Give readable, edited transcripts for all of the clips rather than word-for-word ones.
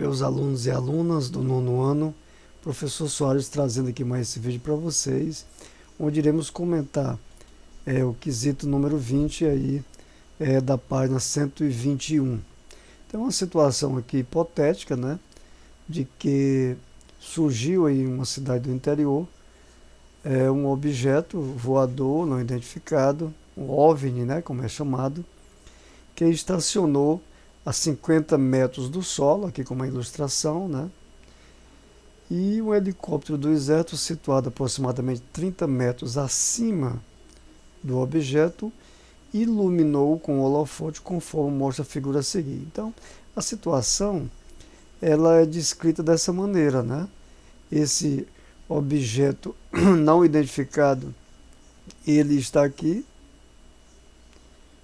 Meus alunos e alunas do nono ano, professor Soares trazendo aqui mais esse vídeo para vocês, onde iremos comentar o quesito número 20 aí, da página 121. Tem uma situação aqui hipotética, né, de que surgiu aí em uma cidade do interior um objeto voador não identificado, um OVNI, né, como é chamado, que estacionou a 50 metros do solo, aqui com uma ilustração, né? E um helicóptero do exército situado aproximadamente 30 metros acima do objeto iluminou com o holofote conforme mostra a figura a seguir. Então, a situação ela é descrita dessa maneira, né? Esse objeto não identificado, ele está aqui,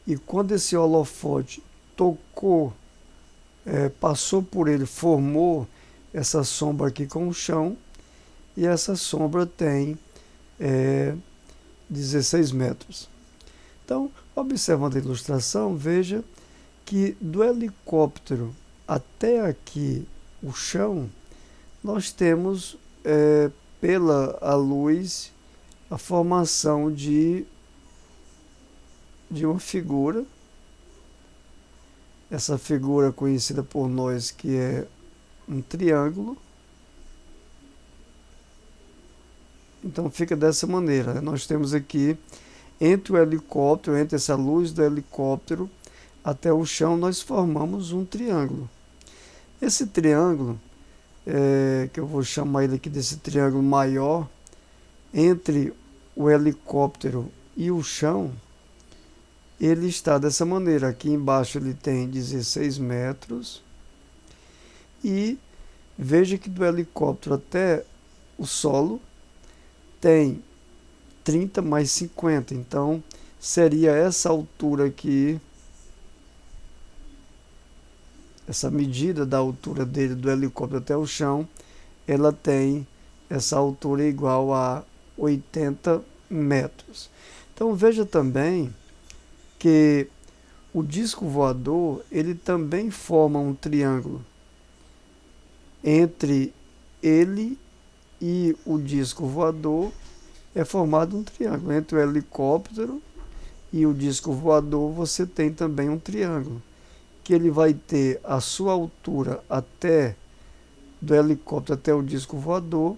e quando esse holofote tocou, passou por ele, formou essa sombra aqui com o chão, e essa sombra tem 16 metros. Então, observando a ilustração, veja que do helicóptero até aqui o chão, nós temos pela a luz a formação de uma figura. Essa figura conhecida por nós que é um triângulo. Então fica dessa maneira, né? Nós temos aqui entre o helicóptero, entre essa luz do helicóptero até o chão, nós formamos um triângulo. Esse triângulo, que eu vou chamar ele aqui desse triângulo maior, entre o helicóptero e o chão, ele está dessa maneira. Aqui embaixo ele tem 16 metros. E veja que do helicóptero até o solo tem 30 mais 50. Então, seria essa altura aqui, essa medida da altura dele do helicóptero até o chão, ela tem essa altura igual a 80 metros. Então, veja também que o disco voador, ele também forma um triângulo entre ele e o disco voador. É formado um triângulo entre o helicóptero e o disco voador. Você tem também um triângulo que ele vai ter a sua altura até do helicóptero até o disco voador.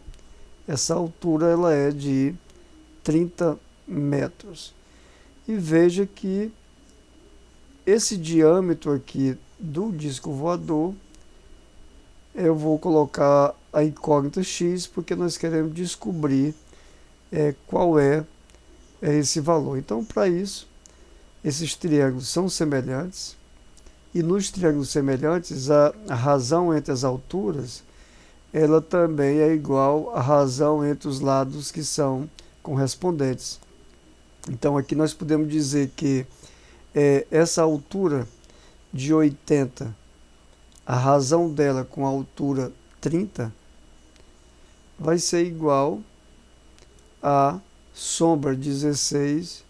Essa altura ela é de 30 metros. E veja que esse diâmetro aqui do disco voador, eu vou colocar a incógnita x, porque nós queremos descobrir qual é esse valor. Então, para isso, esses triângulos são semelhantes, e nos triângulos semelhantes, a razão entre as alturas, ela também é igual à razão entre os lados que são correspondentes. Então, aqui nós podemos dizer que essa altura de 80, a razão dela com a altura 30, vai ser igual a sombra 16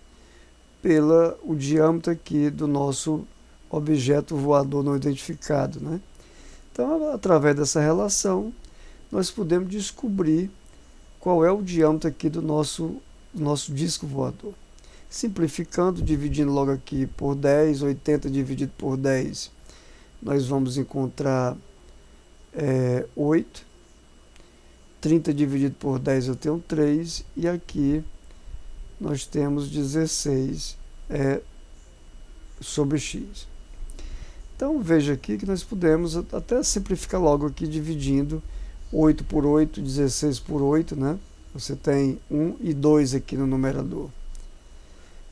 pela o diâmetro aqui do nosso objeto voador não identificado, né? Então, através dessa relação, nós podemos descobrir qual é o diâmetro aqui do nosso disco voador. Simplificando, dividindo logo aqui por 10, 80 dividido por 10, nós vamos encontrar 8. 30 dividido por 10 eu tenho 3, e aqui nós temos 16 sobre x. Então veja aqui que nós podemos até simplificar logo aqui dividindo 8 por 8, 16 por 8, né? Você tem 1 e 2 aqui no numerador.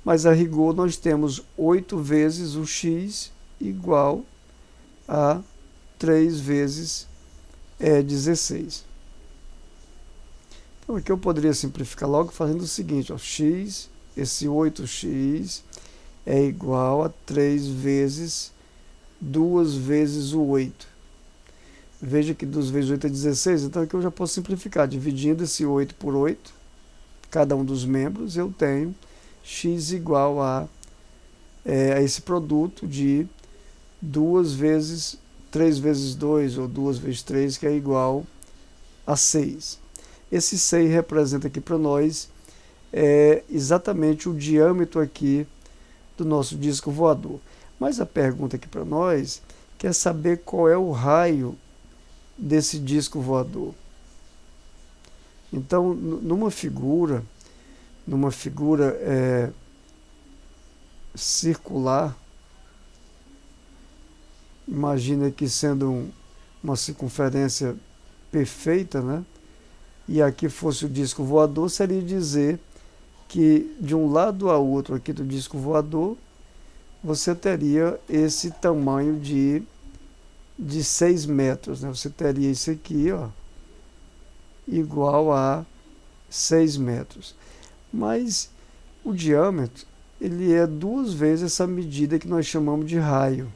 Mas a rigor nós temos 8 vezes o x igual a 3 vezes 16. Então aqui eu poderia simplificar logo fazendo o seguinte, ó, x, esse 8x é igual a 3 vezes 2 vezes o 8. Veja que 2 vezes 8 é 16, então aqui eu já posso simplificar, dividindo esse 8 por 8, cada um dos membros, eu tenho x igual a esse produto de 2 vezes 3 vezes 2 ou 2 vezes 3, que é igual a 6. Esse 6 representa aqui para nós exatamente o diâmetro aqui do nosso disco voador. Mas a pergunta aqui para nós quer saber qual é o raio desse disco voador. Então, numa figura circular, imagina que sendo uma circunferência perfeita, né? E aqui fosse o disco voador, seria dizer que de um lado a outro aqui do disco voador, você teria esse tamanho de 6 metros, né? Você teria isso aqui, ó, igual a 6 metros. Mas o diâmetro, ele é 2 vezes essa medida que nós chamamos de raio.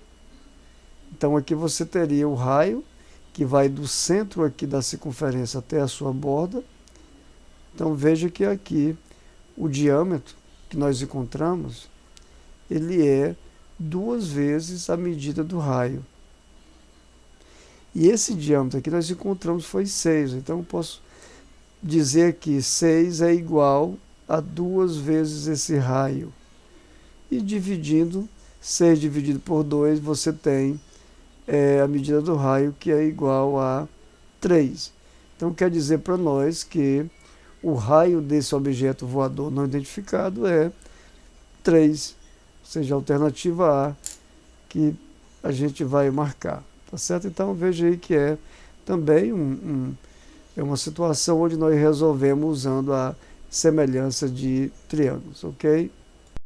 Então aqui você teria o raio, que vai do centro aqui da circunferência até a sua borda. Então veja que aqui o diâmetro que nós encontramos, ele é 2 vezes a medida do raio. E esse diâmetro aqui nós encontramos foi 6. Então eu posso dizer que 6 é igual a 2 vezes esse raio. E dividindo, 6 dividido por 2, você tem a medida do raio, que é igual a 3. Então quer dizer para nós que o raio desse objeto voador não identificado é 3, ou seja, a alternativa A que a gente vai marcar, tá certo? Então veja aí que é também uma situação onde nós resolvemos usando a semelhança de triângulos, ok?